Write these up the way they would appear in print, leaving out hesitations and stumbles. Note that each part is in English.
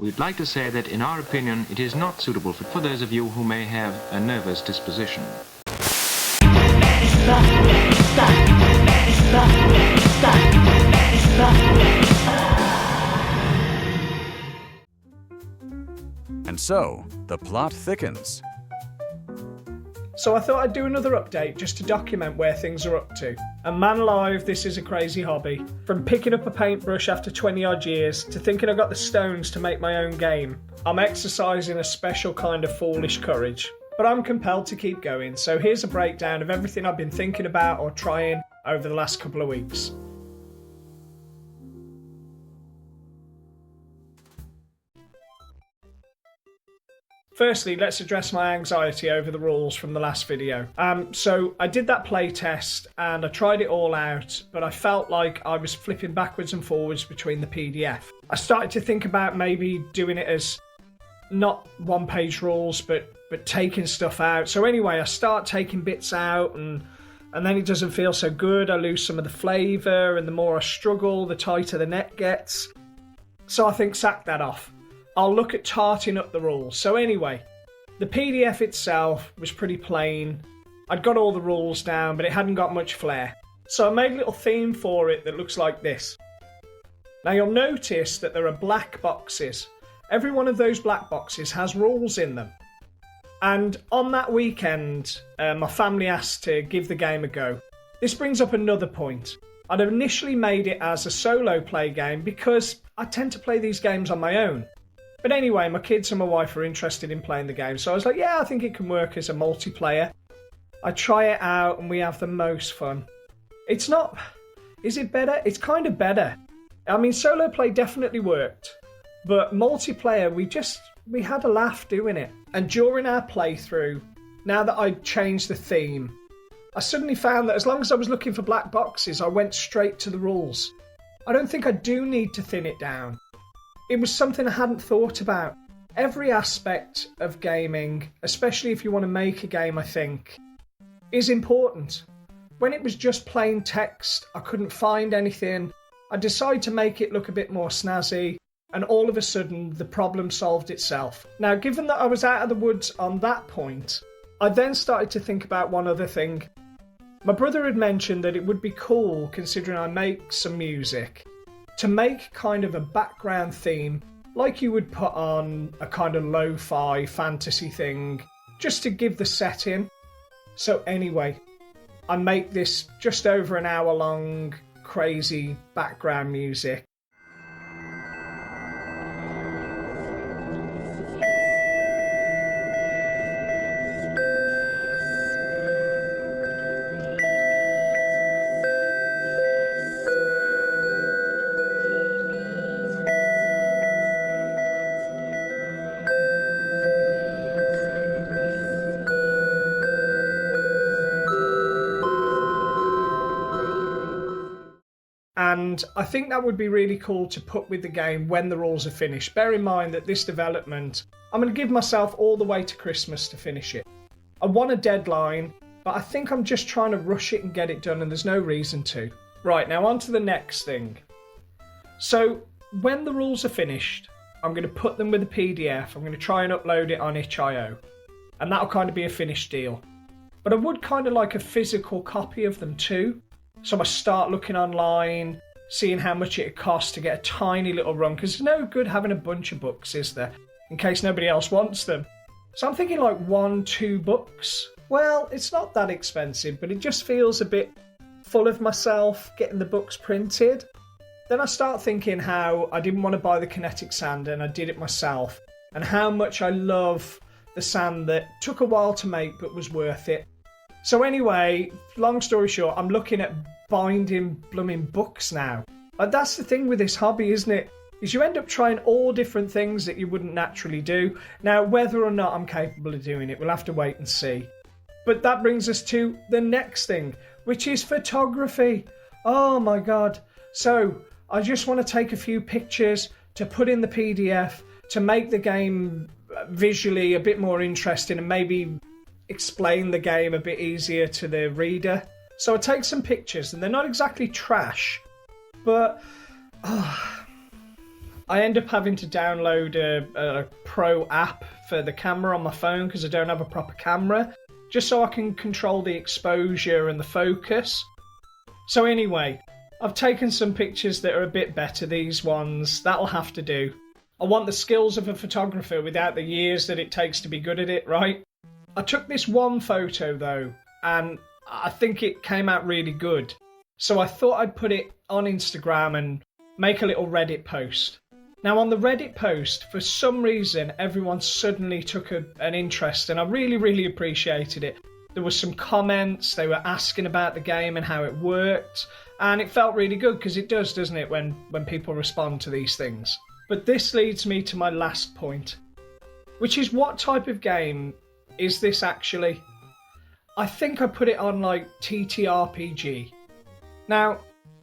we'd like to say that in our opinion it is not suitable for those of you who may have a nervous disposition. And so, the plot thickens. So I thought I'd do another update just to document where things are up to. And man alive, this is a crazy hobby. From picking up a paintbrush after 20 odd years to thinking I've got the stones to make my own game, I'm exercising a special kind of foolish courage. But I'm compelled to keep going, so here's a breakdown of everything I've been thinking about or trying over the last couple of weeks. Firstly, let's address my anxiety over the rules from the last video. So I did that play test and I tried it all out, but I felt like I was flipping backwards and forwards between the PDF. I started to think about maybe doing it as not one-page rules, but taking stuff out. So anyway, I start taking bits out and then it doesn't feel so good. I lose some of the flavour, and the more I struggle, the tighter the net gets. So I think sack that off. I'll look at tarting up the rules. So anyway, the PDF itself was pretty plain. I'd got all the rules down, but it hadn't got much flair. So I made a little theme for it that looks like this. Now you'll notice that there are black boxes. Every one of those black boxes has rules in them. And on that weekend, my family asked to give the game a go. This brings up another point. I'd initially made it as a solo play game because I tend to play these games on my own. But anyway, my kids and my wife are interested in playing the game, so I was like, yeah, I think it can work as a multiplayer. I try it out and we have the most fun. It's not... Is it better? It's kind of better. I mean, solo play definitely worked, but multiplayer, we had a laugh doing it. And during our playthrough, now that I'd changed the theme, I suddenly found that as long as I was looking for black boxes, I went straight to the rules. I don't think I do need to thin it down. It was something I hadn't thought about. Every aspect of gaming, especially if you want to make a game, I think, is important. When it was just plain text, I couldn't find anything. I decided to make it look a bit more snazzy, and all of a sudden the problem solved itself. Now, given that I was out of the woods on that point, I then started to think about one other thing. My brother had mentioned that it would be cool, considering I make some music, to make kind of a background theme like you would put on a kind of lo-fi fantasy thing, just to give the setting. So anyway, I make this just over an hour long crazy background music. And I think that would be really cool to put with the game when the rules are finished. Bear in mind that this development, I'm going to give myself all the way to Christmas to finish it. I want a deadline, but I think I'm just trying to rush it and get it done, and there's no reason to. Right, now on to the next thing. So, when the rules are finished, I'm going to put them with a PDF. I'm going to try and upload it on itch.io. And that'll kind of be a finished deal. But I would kind of like a physical copy of them too. So I start looking online, seeing how much it costs to get a tiny little run, because it's no good having a bunch of books, is there? In case nobody else wants them. So I'm thinking like 1-2 books. Well, it's not that expensive, but it just feels a bit full of myself getting the books printed. Then I start thinking how I didn't want to buy the kinetic sand and I did it myself, and how much I love the sand that took a while to make but was worth it. So anyway, long story short, I'm looking at binding blooming books now. Like, that's the thing with this hobby, isn't it? Is you end up trying all different things that you wouldn't naturally do. Now, whether or not I'm capable of doing it, we'll have to wait and see. But that brings us to the next thing, which is photography. Oh my God. So, I just want to take a few pictures to put in the PDF to make the game visually a bit more interesting and maybe explain the game a bit easier to the reader. So I take some pictures, and they're not exactly trash, but I I end up having to download a pro app for the camera on my phone because I don't have a proper camera, just so I can control the exposure and the focus. So anyway, I've taken some pictures that are a bit better, these ones. That'll have to do. I want the skills of a photographer without the years that it takes to be good at it, right? I took this one photo though, and I think it came out really good. So I thought I'd put it on Instagram and make a little Reddit post. Now on the Reddit post, for some reason, everyone suddenly took an interest, and I really, really appreciated it. There were some comments, they were asking about the game and how it worked, and it felt really good because it does, doesn't it, when people respond to these things. But this leads me to my last point, which is what type of game is this actually? I think I put it on like TTRPG. Now,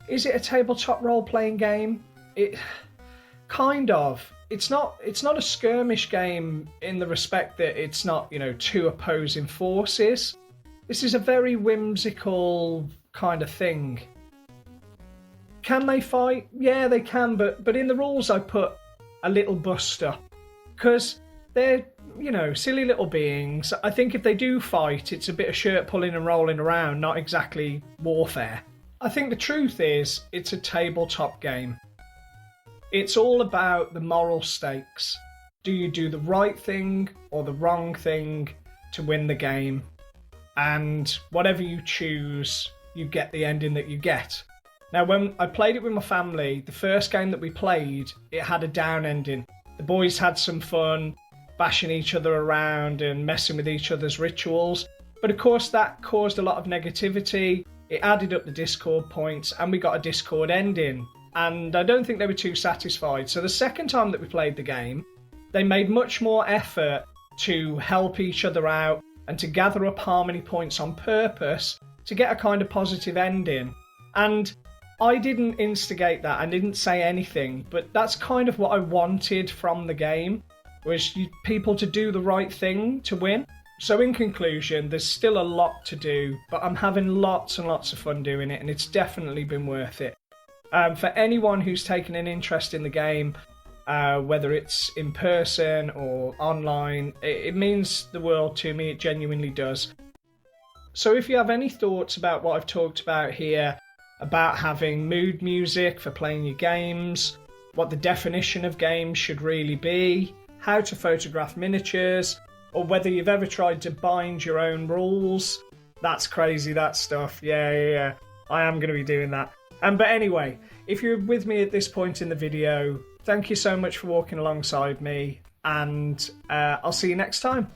is it a tabletop role-playing game? It kind of. It's not a skirmish game in the respect that it's not, two opposing forces. This is a very whimsical kind of thing. Can they fight? Yeah, they can, but in the rules I put a little buster. Because they're, silly little beings. I think if they do fight, it's a bit of shirt pulling and rolling around, not exactly warfare. I think the truth is, it's a tabletop game. It's all about the moral stakes. Do you do the right thing or the wrong thing to win the game? And whatever you choose, you get the ending that you get. Now, when I played it with my family, the first game that we played, it had a down ending. The boys had some fun, bashing each other around and messing with each other's rituals. But of course, that caused a lot of negativity. It added up the Discord points, and we got a Discord ending. And I don't think they were too satisfied. So the second time that we played the game, they made much more effort to help each other out and to gather up harmony points on purpose to get a kind of positive ending. And I didn't instigate that, I didn't say anything, but that's kind of what I wanted from the game, was people to do the right thing to win. So in conclusion, there's still a lot to do, but I'm having lots and lots of fun doing it, and it's definitely been worth it. For anyone who's taken an interest in the game, whether it's in person or online, it means the world to me, it genuinely does. So if you have any thoughts about what I've talked about here, about having mood music for playing your games, what the definition of games should really be, how to photograph miniatures, or whether you've ever tried to bind your own rules, that's crazy, that stuff. Yeah. I am going to be doing that. But anyway, if you're with me at this point in the video, thank you so much for walking alongside me, and I'll see you next time.